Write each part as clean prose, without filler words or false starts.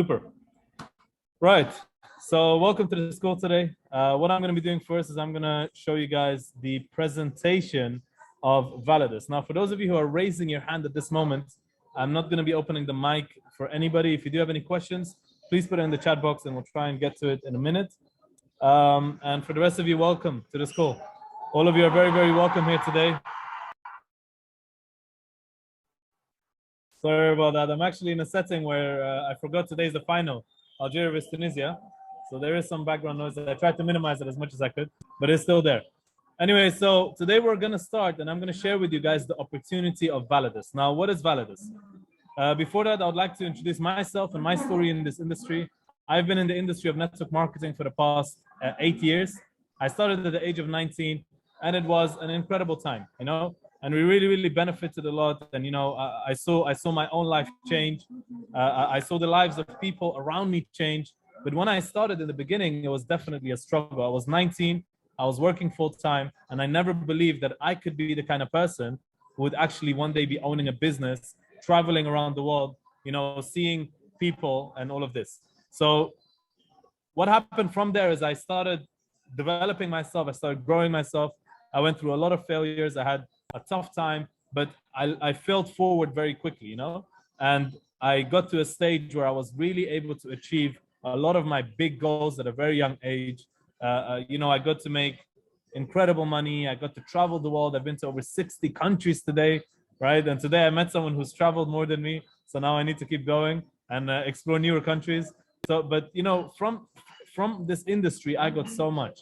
Super. Right. So welcome to the school today. What I'm going to be doing first is I'm going to show you guys the presentation of Validus. Now, for those of you who are raising your hand at this moment, I'm not going to be opening the mic for anybody. If you do have any questions, please put it in the chat box and we'll try and get to it in a minute. And for the rest of you, welcome to the school. All of you are very, very welcome here today. Sorry about that. I'm actually in a setting where I forgot today's the final, Algeria vs Tunisia. So there is some background noise. I tried to minimize it as much as I could, but it's still there. Anyway, so today we're going to start and I'm going to share with you guys the opportunity of Validus. Now, what is Validus? Before that, I would like to introduce myself and my story in this industry. I've been in the industry of network marketing for the past 8 years. I started at the age of 19 and it was an incredible time, you know, and we really benefited a lot. And, you know, I saw my own life change. I saw the lives of people around me change. But when I started in the beginning, it was definitely a struggle. I was 19, I was working full time, and I never believed that I could be the kind of person who would actually one day be owning a business, traveling around the world, you know, seeing people and all of this. So what happened from there is I started developing myself. I started growing myself. I went through a lot of failures. I had a tough time, but I failed forward very quickly, you know, and I got to a stage where I was really able to achieve a lot of my big goals at a very young age. You know, I got to make incredible money. I got to travel the world. I've been to over 60 countries today, right? And today I met someone who's traveled more than me. So now I need to keep going and explore newer countries. So, but you know, from this industry, I got so much.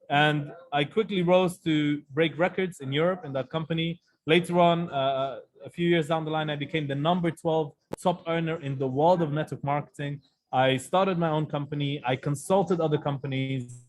And I quickly rose to break records in Europe in that company. Later on, a few years down the line, I became the number 12 top earner in the world of network marketing. I started my own company. I consulted other companies.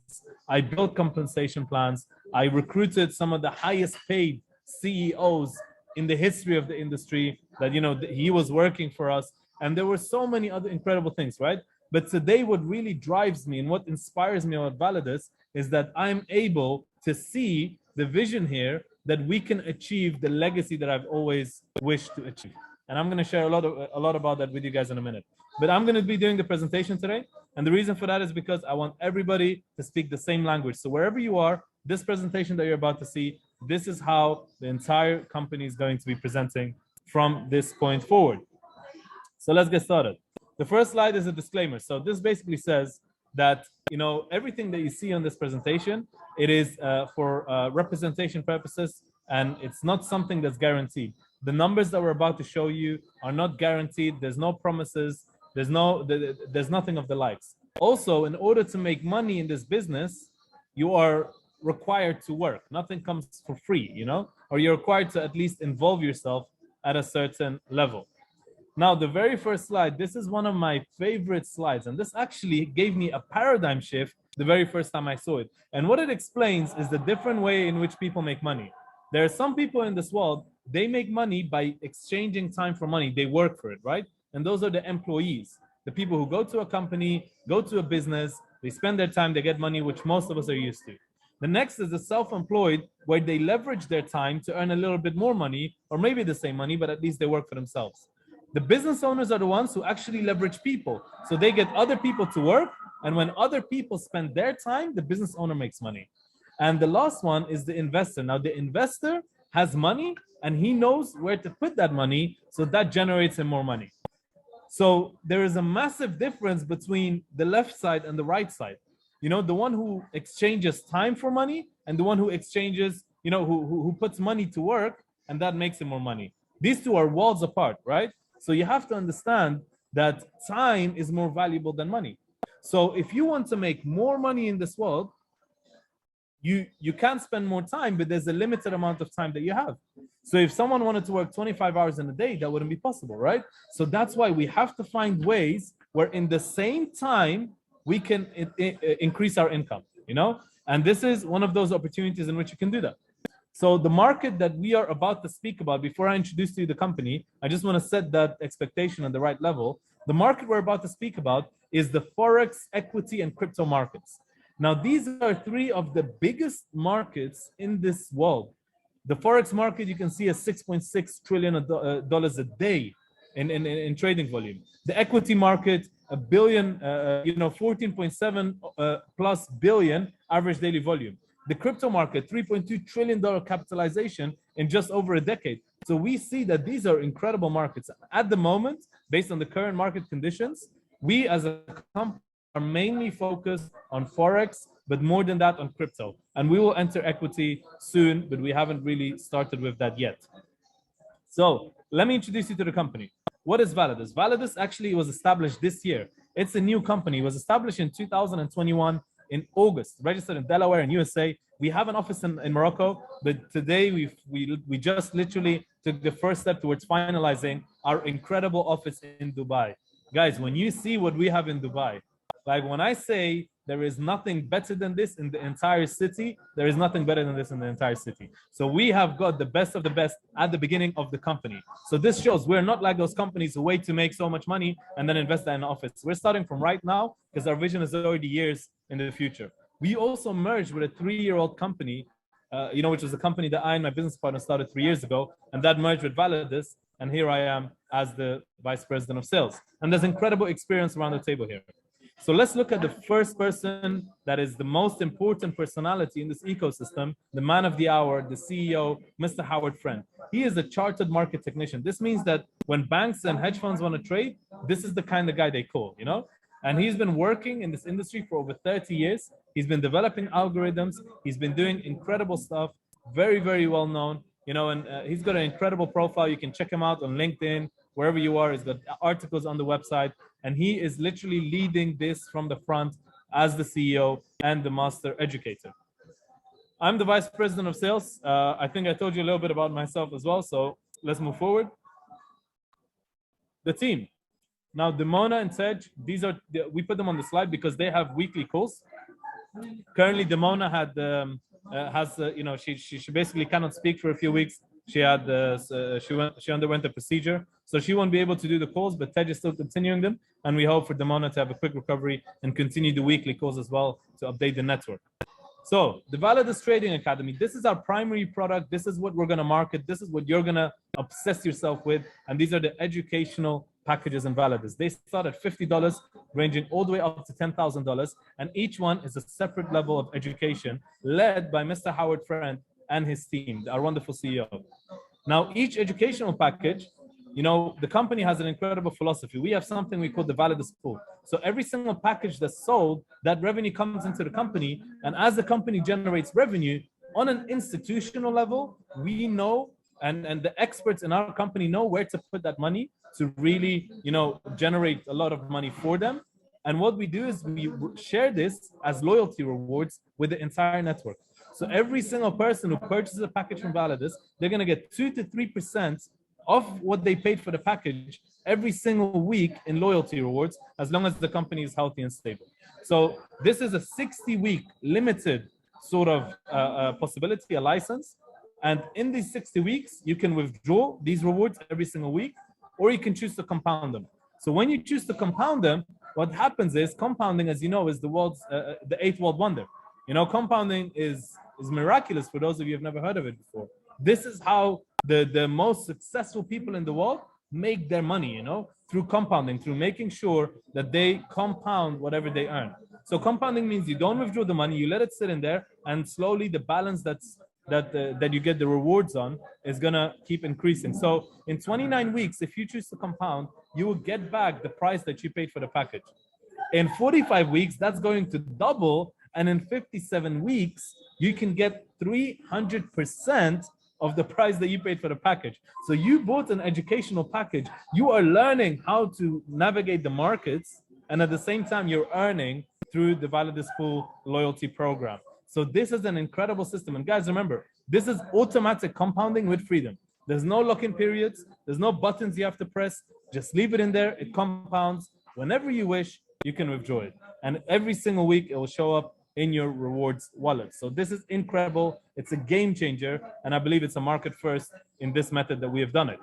I built compensation plans. I recruited some of the highest paid CEOs in the history of the industry that, you know, he was working for us. And there were so many other incredible things, right? But today, what really drives me and what inspires me about Validus is that I'm able to see the vision here that we can achieve the legacy that I've always wished to achieve. And I'm going to share a lot about that with you guys in a minute. But I'm going to be doing the presentation today. And the reason for that is because I want everybody to speak the same language. So wherever you are, this presentation that you're about to see, this is how the entire company is going to be presenting from this point forward. So let's get started. The first slide is a disclaimer. So this basically says that, you know, everything that you see on this presentation, it is for representation purposes, and it's not something that's guaranteed. The numbers that we're about to show you are not guaranteed. There's no promises. There's nothing of the likes. Also, in order to make money in this business, you are required to work. Nothing comes for free, you know, or you're required to at least involve yourself at a certain level. Now, the very first slide, this is one of my favorite slides, and this actually gave me a paradigm shift the very first time I saw it. And what it explains is the different way in which people make money. There are some people in this world, they make money by exchanging time for money. They work for it, right? And those are the employees, the people who go to a company, go to a business, they spend their time, they get money, which most of us are used to. The next is the self-employed, where they leverage their time to earn a little bit more money, or maybe the same money, but at least they work for themselves. The business owners are the ones who actually leverage people. So they get other people to work. And when other people spend their time, the business owner makes money. And the last one is the investor. Now, the investor has money and he knows where to put that money. So that generates him more money. So there is a massive difference between the left side and the right side. You know, the one who exchanges time for money and the one who exchanges, you know, who puts money to work, and that makes him more money. These two are worlds apart, right? So you have to understand that time is more valuable than money. So if you want to make more money in this world, you can spend more time, but there's a limited amount of time that you have. So if someone wanted to work 25 hours in a day, that wouldn't be possible, right? So that's why we have to find ways where in the same time, we can increase our income, you know? And this is one of those opportunities in which you can do that. So the market that we are about to speak about, before I introduce to you the company, I just want to set that expectation on the right level. The market we're about to speak about is the Forex, equity, and crypto markets. Now, these are three of the biggest markets in this world. The Forex market, you can see, is $6.6 trillion a day. in trading volume. The equity market, a billion, 14.7 plus billion average daily volume. The crypto market, $3.2 trillion capitalization in just over a decade. So we see that these are incredible markets. At the moment, based on the current market conditions, we as a company are mainly focused on Forex, but more than that on crypto. And we will enter equity soon, but we haven't really started with that yet. So let me introduce you to the company. What is Validus? Validus actually was established this year. It's a new company. It was established in 2021 in August, registered in Delaware and USA. We have an office in Morocco, but today we just literally took the first step towards finalizing our incredible office in Dubai. Guys, when you see what we have in Dubai, like when I say there is nothing better than this in the entire city, there is nothing better than this in the entire city. So we have got the best of the best at the beginning of the company. So this shows we're not like those companies who wait to make so much money and then invest that in an office. We're starting from right now because our vision is already years in the future. We also merged with a 3-year-old company, which was a company that I and my business partner started 3 years ago, and that merged with Validus. And here I am as the vice president of sales. And there's incredible experience around the table here. So let's look at the first person that is the most important personality in this ecosystem, the man of the hour, the CEO, Mr. Howard Friend. He is a chartered market technician. This means that when banks and hedge funds want to trade, this is the kind of guy they call, And he's been working in this industry for over 30 years. He's been developing algorithms. He's been doing incredible stuff, very, very well known, and he's got an incredible profile. You can check him out on LinkedIn, wherever you are. He's got articles on the website. And he is literally leading this from the front as the CEO and the master educator. I'm the vice president of sales. I think I told you a little bit about myself as well. So let's move forward. The team. Now, Demona and Tej, we put them on the slide because they have weekly calls. Currently, Demona she basically cannot speak for a few weeks. She underwent a procedure, so she won't be able to do the calls, but Tej is still continuing them, and we hope for Demona to have a quick recovery and continue the weekly calls as well to update the network. So the Validus Trading Academy, this is our primary product. This is what we're going to market. This is what you're going to obsess yourself with, and these are the educational packages in Validus. They start at $50, ranging all the way up to $10,000, and each one is a separate level of education led by Mr. Howard Friend and his team, our wonderful CEO. Now, each educational package, the company has an incredible philosophy. We have something we call the Validus Pool. So every single package that's sold, that revenue comes into the company, and as the company generates revenue, on an institutional level, we know, and the experts in our company know where to put that money to really, generate a lot of money for them. And what we do is we share this as loyalty rewards with the entire network. So every single person who purchases a package from Validus, they're going to get 2 to 3% of what they paid for the package every single week in loyalty rewards, as long as the company is healthy and stable. So this is a 60-week limited sort of possibility, a license. And in these 60 weeks, you can withdraw these rewards every single week, or you can choose to compound them. So when you choose to compound them, what happens is compounding, as you know, is the world's the 8th world wonder. Compounding is miraculous for those of you who have never heard of it before. This is how the most successful people in the world make their money, through compounding, through making sure that they compound whatever they earn. So compounding means you don't withdraw the money, you let it sit in there, and slowly the balance that you get the rewards on is gonna keep increasing. So in 29 weeks, if you choose to compound, you will get back the price that you paid for the package. In 45 weeks, that's going to double, and in 57 weeks, you can get 300% of the price that you paid for the package. So you bought an educational package. You are learning how to navigate the markets, and at the same time, you're earning through the Validus Pool loyalty program. So this is an incredible system. And guys, remember, this is automatic compounding with freedom. There's no lock-in periods. There's no buttons you have to press. Just leave it in there. It compounds. Whenever you wish, you can withdraw it. And every single week, it will show up in your rewards wallet. So this is incredible. It's a game changer. And I believe it's a market first in this method that we have done it.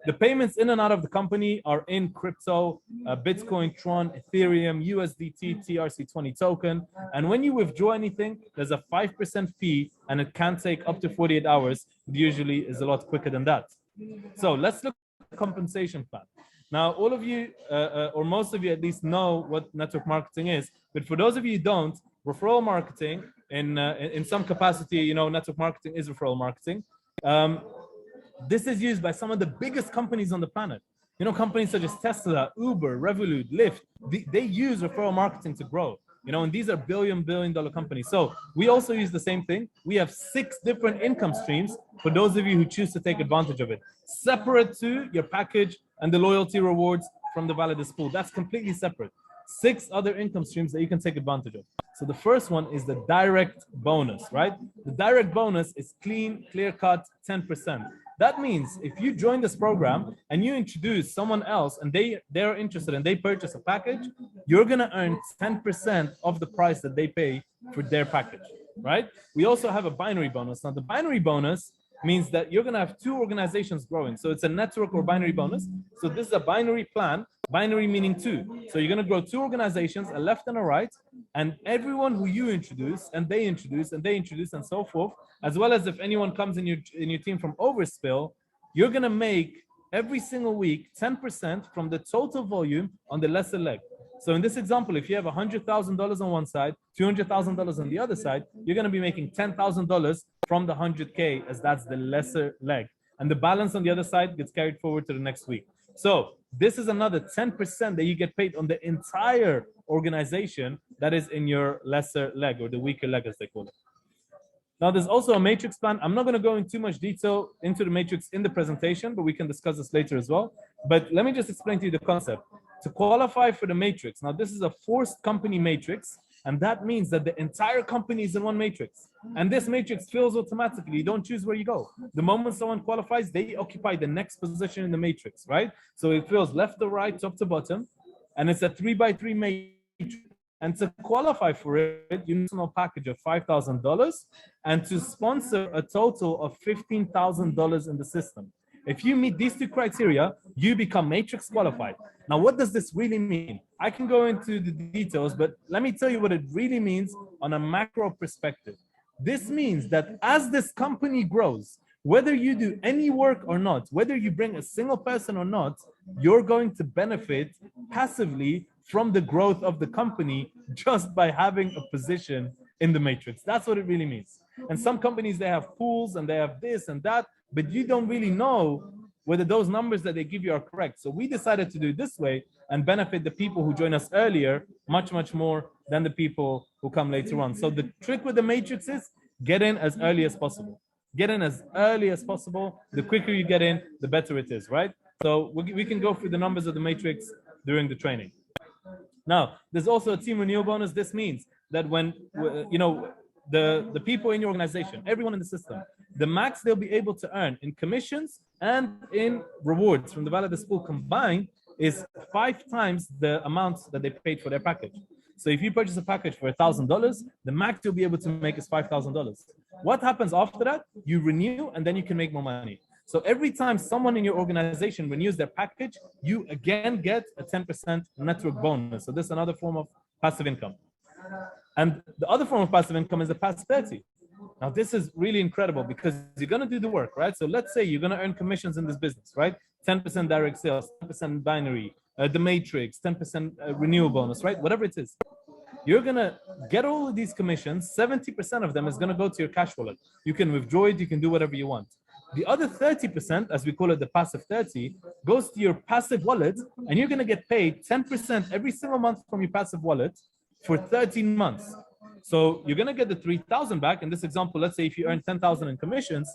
The payments in and out of the company are in crypto, Bitcoin, Tron, Ethereum, USDT, TRC20 token. And when you withdraw anything, there's a 5% fee, and it can take up to 48 hours. It usually is a lot quicker than that. So let's look at the compensation plan. Now, all of you, or most of you at least, know what network marketing is. But for those of you who don't, referral marketing, in some capacity, you know, network marketing is referral marketing. This is used by some of the biggest companies on the planet. You know, companies such as Tesla, Uber, Revolut, Lyft, they use referral marketing to grow. You know, and these are billion dollar companies. So we also use the same thing. We have 6 different income streams for those of you who choose to take advantage of it, separate to your package and the loyalty rewards from the Validus Pool. That's completely separate. 6 other income streams that you can take advantage of. So the first one is the direct bonus, right? The direct bonus is clean, clear cut, 10%. That means if you join this program and you introduce someone else and they're interested and they purchase a package, you're gonna earn 10% of the price that they pay for their package, right? We also have a binary bonus. Now the binary bonus means that you're gonna have 2 organizations growing. So it's a network or binary bonus. So this is a binary plan, binary meaning 2. So you're gonna grow 2 organizations, a left and a right, and everyone who you introduce and they introduce and they introduce and so forth, as well as if anyone comes in your team from overspill, you're gonna make every single week 10% from the total volume on the lesser leg. So in this example, if you have $100,000 on one side, $200,000 on the other side, you're going to be making $10,000 from the 100K, as that's the lesser leg. And the balance on the other side gets carried forward to the next week. So this is another 10% that you get paid on the entire organization that is in your lesser leg, or the weaker leg as they call it. Now, there's also a matrix plan. I'm not going to go in too much detail into the matrix in the presentation, but we can discuss this later as well. But let me just explain to you the concept. To qualify for the matrix, now this is a forced company matrix, and that means that the entire company is in one matrix. And this matrix fills automatically. You don't choose where you go. The moment someone qualifies, they occupy the next position in the matrix, right? So it fills left to right, top to bottom, and it's a 3x3 matrix. And to qualify for it, you need a package of $5,000 and to sponsor a total of $15,000 in the system. If you meet these 2 criteria, you become matrix qualified. Now, what does this really mean? I can go into the details, but let me tell you what it really means on a macro perspective. This means that as this company grows, whether you do any work or not, whether you bring a single person or not, you're going to benefit passively from the growth of the company just by having a position in the matrix. That's what it really means. And some companies, they have pools and they have this and that, but you don't really know whether those numbers that they give you are correct. So we decided to do it this way and benefit the people who join us earlier much more than the people who come later on. So the trick with the matrix is get in as early as possible. Get in as early as possible. The quicker you get in, the better it is, right? So we can go through the numbers of the matrix during the training. Now, there's also a team renewal bonus. This means that when, you know, the people in your organization, everyone in the system, the max they'll be able to earn in commissions and in rewards from the Validus Pool combined is 5 times the amount that they paid for their package. So if you purchase a package for $1,000, the max you'll be able to make is $5,000. What happens after that? You renew and then you can make more money. So every time someone in your organization renews their package, you again get a 10% network bonus. So this is another form of passive income. And the other form of passive income is the past 30. Now, this is really incredible because you're going to do the work, right? So let's say you're going to earn commissions in this business, right? 10% direct sales, 10% binary, the matrix, 10% renewal bonus, right? Whatever it is. You're going to get all of these commissions. 70% of them is going to go to your cash wallet. You can withdraw it. You can do whatever you want. The other 30%, as we call it, the passive 30, goes to your passive wallet, and you're going to get paid 10% every single month from your passive wallet for 13 months. So you're going to get the 3,000 back. In this example, let's say if you earn 10,000 in commissions,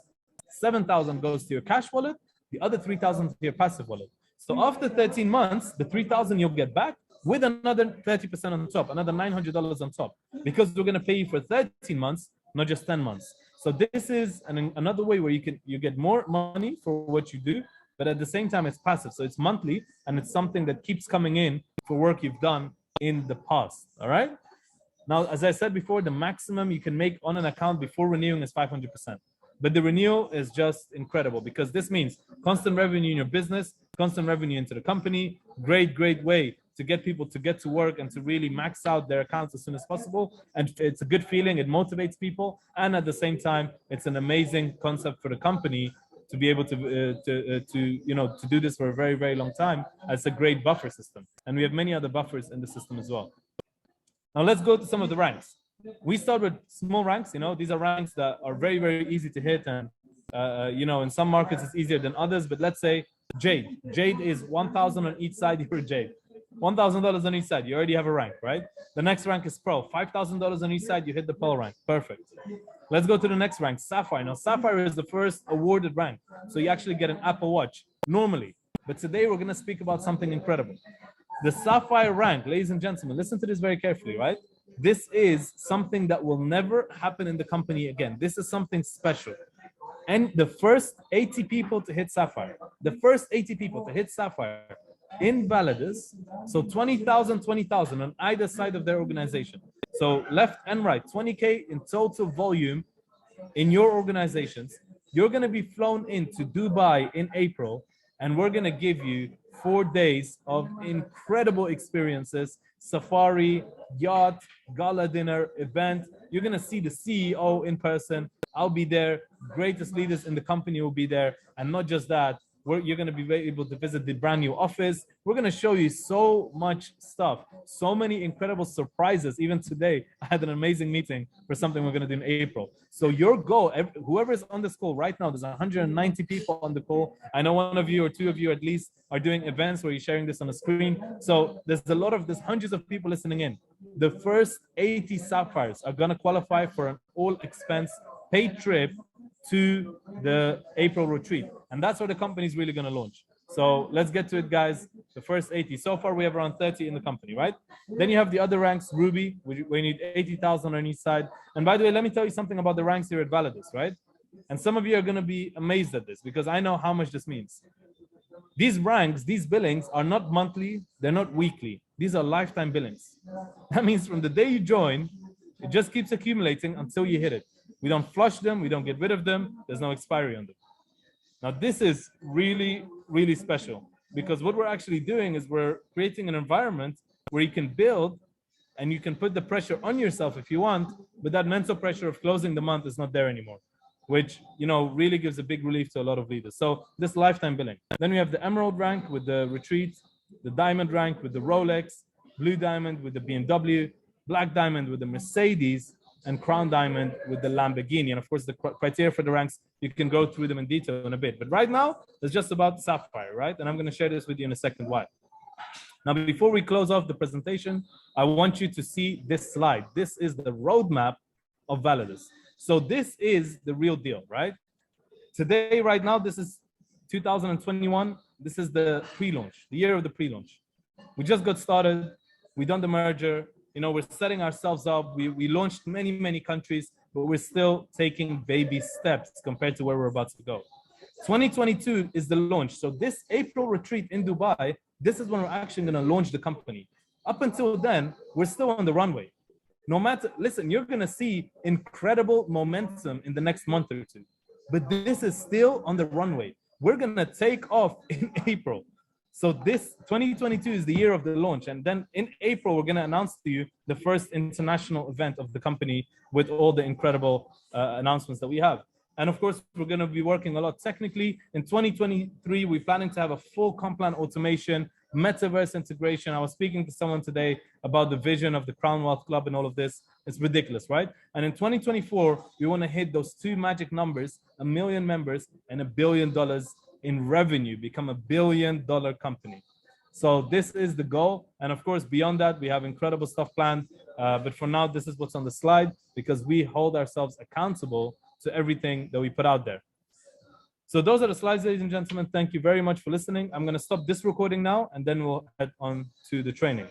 7,000 goes to your cash wallet, the other 3,000 to your passive wallet. So after 13 months, the 3,000 you'll get back with another 30% on top, another $900 on top, because we're going to pay you for 13 months, not just 10 months. So this is another way where you get more money for what you do, but at the same time, it's passive. So it's monthly, and it's something that keeps coming in for work you've done in the past, all right? Now, as I said before, the maximum you can make on an account before renewing is 500%. But the renewal is just incredible because this means constant revenue in your business, constant revenue into the company, great way to get people to get to work and to really max out their accounts as soon as possible. And it's a good feeling, it motivates people. And at the same time, it's an amazing concept for the company to be able to do this for a very, very long time. It's a great buffer system. And we have many other buffers in the system as well. Now let's go to some of the ranks. We start with small ranks. These are ranks that are very, very easy to hit. And, in some markets it's easier than others. But let's say Jade. Jade is 1,000 on each side. You're Jade. $1,000 on each side. You already have a rank, right? The next rank is Pro. $5,000 on each side. You hit the Pearl rank. Perfect. Let's go to the next rank, Sapphire. Now, Sapphire is the first awarded rank. So you actually get an Apple Watch normally. But today we're going to speak about something incredible. The Sapphire rank, ladies and gentlemen, listen to this very carefully, right? This is something that will never happen in the company again. This is something special. And the first 80 people to hit Sapphire, in Validus, so 20,000, 20,000 on either side of their organization. So left and right, 20K in total volume in your organizations. You're going to be flown into Dubai in April, and we're going to give you 4 days of incredible experiences, safari, yacht, gala dinner, event. You're going to see the CEO in person. I'll be there. Greatest leaders in the company will be there. And not just that, you're going to be able to visit the brand new office. We're going to show you so much stuff, so many incredible surprises. Even today, I had an amazing meeting for something we're going to do in April. So your goal, whoever is on this call right now, there's 190 people on the call. I know one of you or two of you at least are doing events where you're sharing this on the screen. So there's hundreds of people listening in. The first 80 Sapphires are going to qualify for an all expense paid trip to the April retreat. And that's where the company is really going to launch. So let's get to it, guys. The first 80. So far, we have around 30 in the company, right? Then you have the other ranks, Ruby, we need 80,000 on each side. And by the way, let me tell you something about the ranks here at Validus, right? And some of you are going to be amazed at this because I know how much this means. These ranks, these billings are not monthly. They're not weekly. These are lifetime billings. That means from the day you join, it just keeps accumulating until you hit it. We don't flush them. We don't get rid of them. There's no expiry on them. Now, this is really, really special because what we're actually doing is we're creating an environment where you can build and you can put the pressure on yourself if you want, but that mental pressure of closing the month is not there anymore, which, really gives a big relief to a lot of leaders. So this lifetime billing. Then we have the Emerald rank with the retreat, the Diamond rank with the Rolex, Blue Diamond with the BMW, Black Diamond with the Mercedes, and Crown Diamond with the Lamborghini. And of course, the criteria for the ranks, you can go through them in detail in a bit. But right now, it's just about Sapphire, right? And I'm going to share this with you in a second why. Now, before we close off the presentation, I want you to see this slide. This is the roadmap of Validus. So this is the real deal, right? Today, right now, this is 2021. This is the pre-launch, the year of the pre-launch. We just got started. We done the merger. We're setting ourselves up. We launched many, many countries, but we're still taking baby steps compared to where we're about to go. 2022 is the launch. So this April retreat in Dubai, this is when we're actually going to launch the company. Up until then, we're still on the runway. Listen, you're going to see incredible momentum in the next month or two, but this is still on the runway. We're going to take off in April. So this 2022 is the year of the launch. And then in April, we're going to announce to you the first international event of the company with all the incredible announcements that we have. And of course, we're going to be working a lot technically. In 2023, we're planning to have a full comp plan automation, metaverse integration. I was speaking to someone today about the vision of the Crown Wealth Club and all of this. It's ridiculous, right? And in 2024, we want to hit those two magic numbers, 1 million members and $1 billion in revenue, become $1 billion company. So this is the goal. And of course, beyond that, we have incredible stuff planned. But for now, this is what's on the slide because we hold ourselves accountable to everything that we put out there. So those are the slides, ladies and gentlemen. Thank you very much for listening. I'm going to stop this recording now, and then we'll head on to the training.